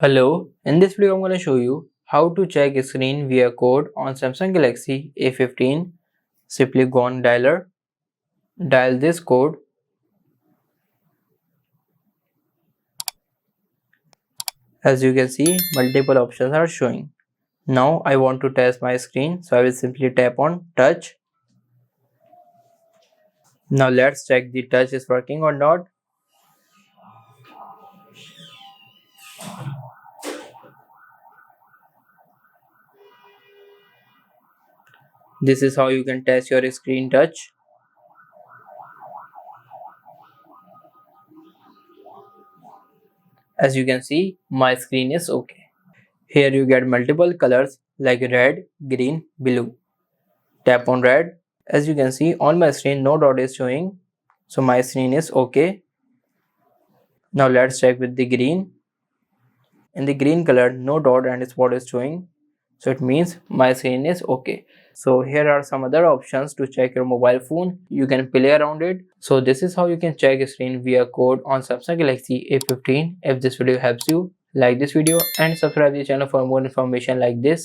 Hello, in this video I'm going to show you how to check screen via code on Samsung Galaxy A15. Simply go on dialer, dial this code. As you can see, multiple options are showing. Now I want to test my screen, so I will simply tap on touch. Now let's check the touch is working or not. This is how you can test your screen touch. As you can see, my screen is okay. Here you get multiple colors like red, green, blue. Tap on red. As you can see on my screen, no dot is showing, so my screen is okay. Now let's check with the green. In the green color, no dot and spot is showing, so it means my screen is okay. So here are some other options to check your mobile phone. You can play around it. So this is how you can check screen via code on Samsung Galaxy A15. If this video helps you, like this video and subscribe the channel for more information like this.